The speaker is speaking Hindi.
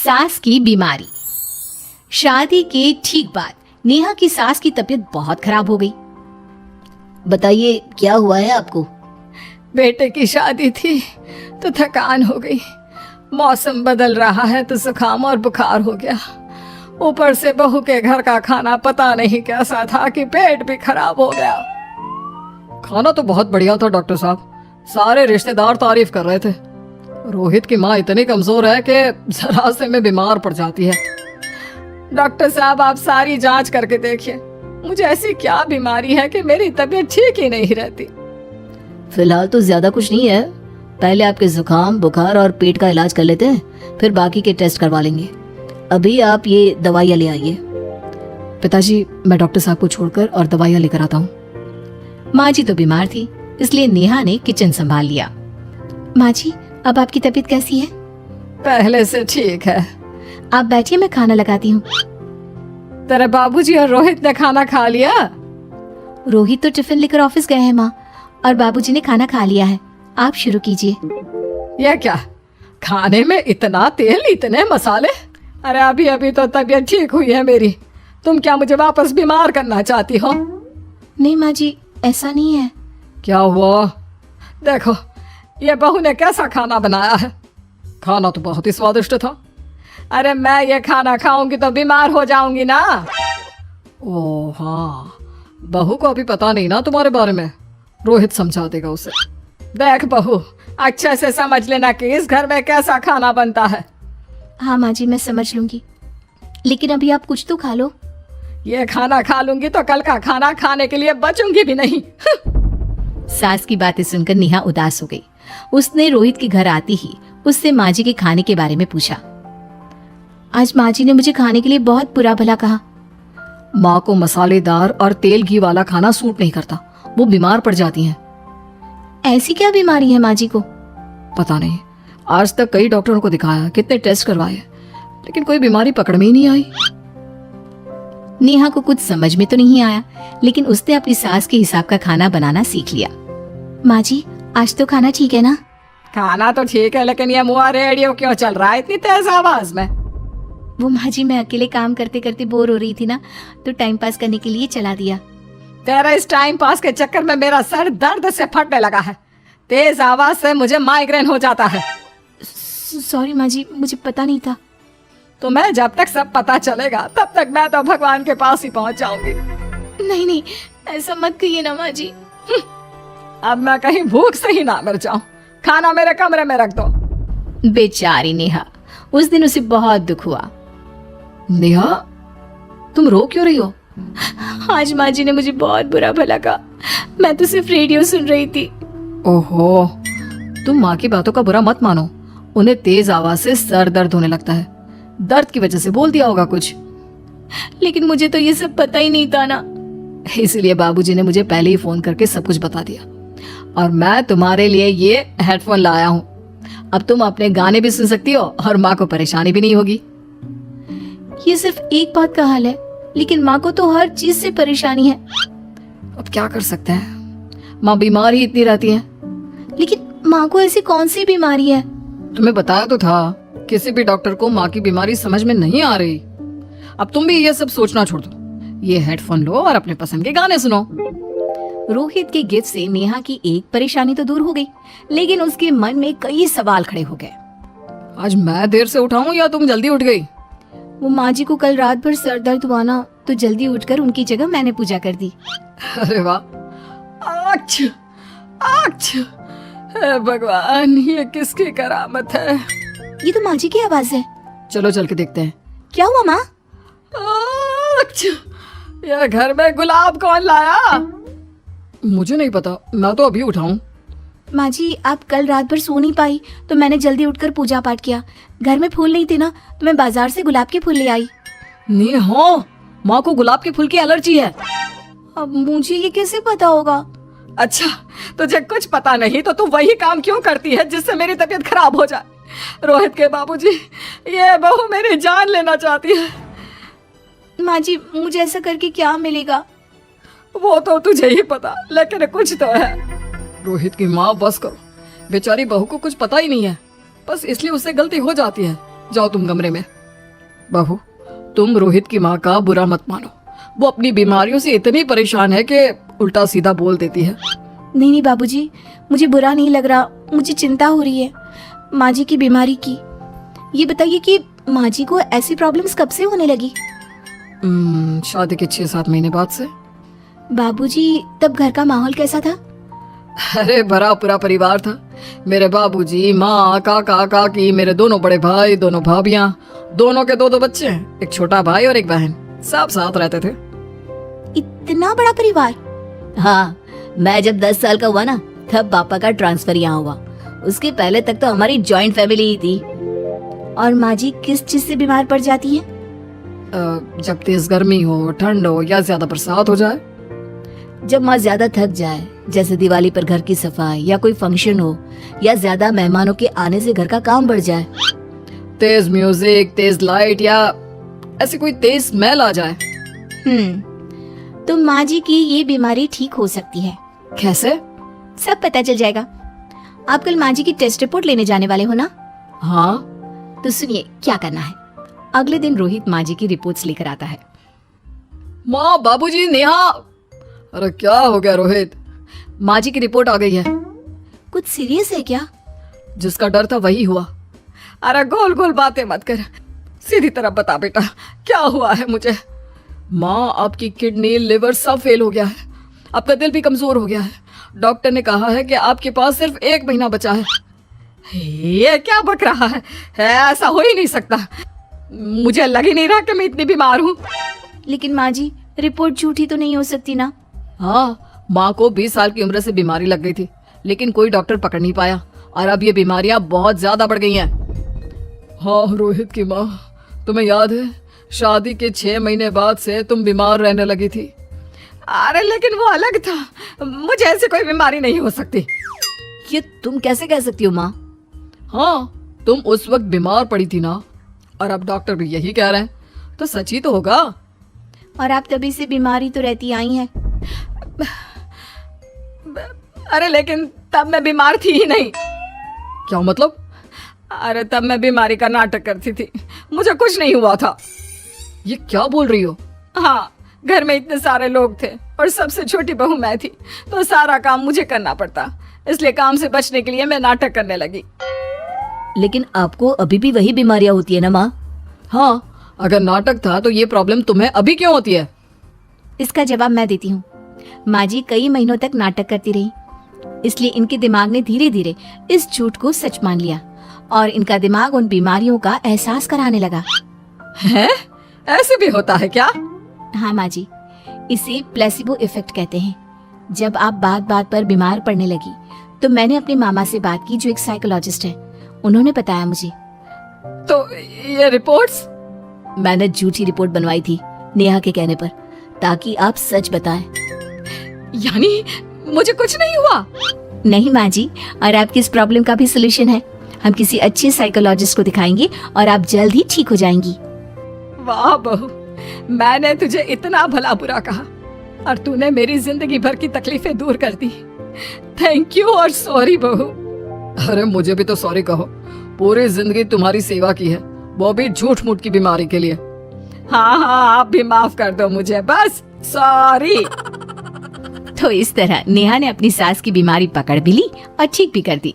सास की बीमारी। शादी के ठीक बाद नेहा की सास की तबीयत बहुत खराब हो गई। बताइए क्या हुआ है आपको? बेटे की शादी थी तो थकान हो गई, मौसम बदल रहा है तो जुकाम और बुखार हो गया, ऊपर से बहू के घर का खाना पता नहीं कैसा था कि पेट भी खराब हो गया। खाना तो बहुत बढ़िया था डॉक्टर साहब, सारे रिश्तेदार तारीफ कर रहे थे। रोहित की माँ इतनी कमजोर है कि जरा से में बीमार पड़ जाती है। डॉक्टर साहब आप सारी जांच करके देखिए, मुझे ऐसी क्या बीमारी है कि मेरी तबीयत ठीक ही नहीं रहती। फिलहाल तो ज्यादा कुछ नहीं है, पहले आपके जुकाम बुखार और पेट का इलाज कर लेते हैं, फिर बाकी के टेस्ट करवा लेंगे। अभी आप ये दवाइयाँ ले आइए। पिताजी मैं डॉक्टर साहब को छोड़कर और दवाइयाँ लेकर आता हूँ। माँ जी तो बीमार थी, इसलिए नेहा ने किचन संभाल लिया। माँ जी अब आपकी तबीयत कैसी है? पहले से ठीक है। आप बैठिए, मैं खाना लगाती हूँ। तेरे बाबूजी और रोहित ने खाना खा लिया? रोहित तो टिफिन लेकर ऑफिस गए हैं माँ, और बाबूजी ने खाना खा लिया है। आप शुरू कीजिए। यह क्या, खाने में इतना तेल इतने मसाले? अरे अभी अभी तो तबीयत ठीक हुई है मेरी, तुम क्या मुझे वापस बीमार करना चाहती हो? नहीं माँ जी, ऐसा नहीं है। क्या हुआ? देखो ये बहू ने कैसा खाना बनाया है, खाना तो बहुत ही स्वादिष्ट था। अरे मैं ये खाना खाऊंगी तो बीमार हो जाऊंगी ना। ओह हाँ, बहू को अभी पता नहीं ना तुम्हारे बारे में, रोहित समझा देगा उसे। देख बहू, अच्छे से समझ लेना कि इस घर में कैसा खाना बनता है। हाँ माँ जी मैं समझ लूंगी, लेकिन अभी आप कुछ तो खा लो। ये खाना खा लूंगी तो कल का खाना खाने के लिए बचूंगी भी नहीं। सास की बातें सुनकर नेहा उदास हो गई। उसने रोहित के घर आते ही उससे माँ जी के खाने के बारे में पूछा। आज माँ जी ने मुझे खाने के लिए बहुत बुरा भला कहा। माँ को मसालेदार और तेल घी वाला खाना सूट नहीं करता, वो बीमार पड़ जाती हैं। ऐसी क्या बीमारी है माँ जी को? पता नहीं, आज तक कई डॉक्टरों को दिखाया, कितने टेस्ट करवाए, लेकिन कोई बीमारी पकड़ में ही नहीं आई। नेहा को कुछ समझ में तो नहीं आया, लेकिन उसने अपनी सास के हिसाब का खाना बनाना सीख लिया। माँ जी आज तो खाना ठीक है ना? खाना तो ठीक है, लेकिन ये मुआ रेडियो क्यों चल रहा है इतनी तेज आवाज में? वो माँ जी मैं अकेले काम करते करते बोर हो रही थी ना, तो टाइम पास करने के लिए चला दिया। तेरा इस टाइम पास के चक्कर में मेरा सर दर्द से फटने लगा है, तेज आवाज से मुझे माइग्रेन हो जाता है। सॉरी माँ जी, मुझे पता नहीं था। तो मैं जब तक सब पता चलेगा तब तक मैं तो भगवान के पास ही पहुंच जाऊंगी। नहीं नहीं ऐसा मत कहिए ना माँ जी। अब मैं कहीं भूख से ही ना मर जाऊं, खाना मेरे कमरे में रख दो। बेचारी नेहा, उस दिन उसे बहुत दुख हुआ। नेहा तुम रो क्यों रही हो? आज माँ जी ने मुझे बहुत बुरा भला कहा, मैं तो सिर्फ रेडियो सुन रही थी। ओहो, तुम माँ की बातों का बुरा मत मानो, उन्हें तेज आवाज से सर दर्द होने लगता है, दर्द की वजह से बोल दिया होगा कुछ। लेकिन मुझे तो ये सब पता ही नहीं था ना, इसलिए बाबूजी ने मुझे पहले ही फोन करके सब कुछ बता दिया, और मैं तुम्हारे लिए ये हेडफोन लाया हूँ। अब तुम अपने गाने भी सुन सकती हो और माँ को परेशानी भी नहीं होगी। ये सिर्फ एक बात का हाल है, लेकिन माँ को तो हर चीज से परेशानी है। अब क्या कर सकते हैं, माँ बीमार ही इतनी रहती है। लेकिन माँ को ऐसी कौन सी बीमारी है? तुम्हें बताया तो था, किसी भी डॉक्टर को माँ की बीमारी समझ में नहीं आ रही। अब तुम भी ये सब सोचना छोड़ दो, ये हेडफोन लो और अपने पसंद के गाने सुनो। रोहित के गिफ्ट से नेहा की एक परेशानी तो दूर हो गई, लेकिन उसके मन में कई सवाल खड़े हो गए। आज मैं देर से उठा हूँ या तुम जल्दी उठ गई? वो माँ जी को कल रात भर सर दर्द हुआ ना, तो जल्दी उठकर उनकी जगह मैंने पूजा कर दी। अरे वाह, अच्छा अच्छा, हे भगवान ये किसकी करामत है? ये तो माँ जी की आवाज है। चलो चल के देखते हैं। क्या हुआ माँ? अच्छा, ये घर में गुलाब कौन लाया? मुझे नहीं पता, मैं तो अभी उठा हूँ। माँ जी आप कल रात भर सो नहीं पाई, तो मैंने जल्दी उठकर पूजा पाठ किया। घर में फूल नहीं थे ना, तो मैं बाजार से गुलाब के फूल ले आई। नहीं हो, माँ को गुलाब के फूल की एलर्जी है। अब मुझे ये कैसे पता होगा? अच्छा, तुझे कुछ पता नहीं तो तू वही काम क्यों करती है जिससे मेरी तबीयत खराब हो जाए? रोहित के बाबूजी, ये बहू मेरी जान लेना चाहती है। माँ जी मुझे ऐसा करके क्या मिलेगा? वो तो तुझे ही पता, लेकिन कुछ तो है। रोहित की माँ बस करो, बेचारी बहू को कुछ पता ही नहीं है, बस इसलिए उससे गलती हो जाती है। जाओ तुम कमरे में। बहू, तुम रोहित की माँ का बुरा मत मानो। वो अपनी बीमारियों से इतनी परेशान है कि उल्टा सीधा बोल देती है। नहीं नहीं बाबूजी, मुझे बुरा नहीं लग रहा, मुझे चिंता हो रही है माँ जी की बीमारी की। ये बताइए कि माँ जी को ऐसी प्रॉब्लम्स कब से होने लगी? शादी के 6-7 महीने बाद से। बाबूजी, तब घर का माहौल कैसा था? अरे बड़ा पूरा परिवार था। मेरे बाबूजी, माँ, काका, काकी, मेरे दोनों बड़े भाई, दोनों भाभियां, दोनों के 2-2 बच्चे, एक छोटा भाई और एक बहन, सब साथ रहते थे। इतना बड़ा परिवार? हाँ, मैं जब 10 साल का हुआ ना, तब पापा का ट्रांसफर यहाँ हुआ। उसके पहले तक तो हमारी जॉइंट फैमिली ही थी। और माँ जी किस चीज से बीमार पड़ जाती है? जब तेज गर्मी हो, ठंड हो या ज्यादा बरसात हो जाए। जब माँ ज्यादा थक जाए, जैसे दिवाली पर घर की सफाई या कोई फंक्शन हो, या ज्यादा मेहमानों के आने से घर का काम बढ़ जाए। तेज म्यूजिक, तेज लाइट या ऐसी कोई तेज स्मेल आ जाए। तो माँ जी की ये बीमारी ठीक हो सकती है। कैसे? सब पता चल जाएगा। आप कल माँ जी की टेस्ट रिपोर्ट लेने जाने वाले हो ना? हाँ। तो सुनिए क्या करना है। अगले दिन रोहित माँ जी की रिपोर्ट्स लेकर आता है। माँ, बाबूजी, नेहा। अरे क्या हो गया रोहित? माँ जी की रिपोर्ट आ गई है। कुछ सीरियस है क्या? जिसका डर था वही हुआ। अरे गोल गोल बातें मत कर, सीधी तरह बता बेटा, क्या हुआ है मुझे? माँ, आपकी किडनी, लिवर सब फेल हो गया है। आपका दिल भी कमजोर हो गया है। डॉक्टर ने कहा है कि आपके पास सिर्फ 1 महीना बचा है। ये क्या बक रहा है? ऐसा हो ही नहीं सकता। मुझे लग ही नहीं रहा कि मैं इतनी बीमार हूँ। लेकिन माँ जी, रिपोर्ट झूठी तो नहीं हो सकती ना? हाँ, माँ को 20 साल की उम्र से बीमारी लग गई थी, लेकिन कोई डॉक्टर पकड़ नहीं पाया और अब ये बीमारियां बहुत ज्यादा बढ़ गई हैं। हाँ रोहित की माँ, तुम्हें याद है शादी के 6 महीने बाद से तुम बीमार रहने लगी थी। अरे लेकिन वो अलग था, मुझे ऐसी कोई बीमारी नहीं हो सकती। ये तुम कैसे कह सकती हो माँ? हाँ, तुम उस वक्त बीमार पड़ी थी ना, और अब डॉक्टर भी यही कह रहे हैं, तो सच ही तो होगा। और आप तभी से बीमारी तो रहती आई हैं। अरे लेकिन तब मैं बीमार थी ही नहीं। क्या मतलब? अरे तब मैं बीमारी का नाटक करती थी, मुझे कुछ नहीं हुआ था। ये क्या बोल रही हो? हाँ, घर में इतने सारे लोग थे और सबसे छोटी बहू मैं थी, तो सारा काम मुझे करना पड़ता, इसलिए काम से बचने के लिए मैं नाटक करने लगी। लेकिन आपको अभी भी वही बीमारियां होती है ना माँ? हाँ, अगर नाटक था तो ये प्रॉब्लम तुम्हें अभी क्यों होती है? इसका जवाब मैं देती हूँ। माँ जी कई महीनों तक नाटक करती रही, इसलिए इनके दिमाग ने धीरे धीरे इस झूठ को सच मान लिया और इनका दिमाग उन बीमारियों का एहसास कराने लगा। हैं? ऐसे भी होता है क्या? हाँ माँ जी, इसे प्लेसिबो इफेक्ट कहते हैं। जब आप बात बात पर बीमार पड़ने लगी तो मैंने अपने मामा से बात की, जो एक साइकोलॉजिस्ट है। उन्होंने बताया मुझे। तो ये रिपोर्ट्स? मैंने झूठी रिपोर्ट बनवाई थी नेहा के कहने पर, ताकि आप सच बताएं। यानी मुझे कुछ नहीं हुआ? नहीं माँ जी, और आपकी इस प्रॉब्लम का भी सोल्यूशन है। हम किसी अच्छे साइकोलॉजिस्ट को दिखाएंगे और आप जल्द ही ठीक हो जाएंगी। वाह बहू, मैंने तुझे इतना भला बुरा कहा और तूने मेरी जिंदगी भर की तकलीफें दूर कर दी। थैंक यू और सॉरी बहू। अरे मुझे भी तो सॉरी कहो, पूरी जिंदगी तुम्हारी सेवा की है, वो भी झूठ मूठ की बीमारी के लिए। हाँ हाँ, आप भी माफ कर दो मुझे, बस सॉरी। तो इस तरह नेहा ने अपनी सास की बीमारी पकड़ भी ली और ठीक भी कर दी।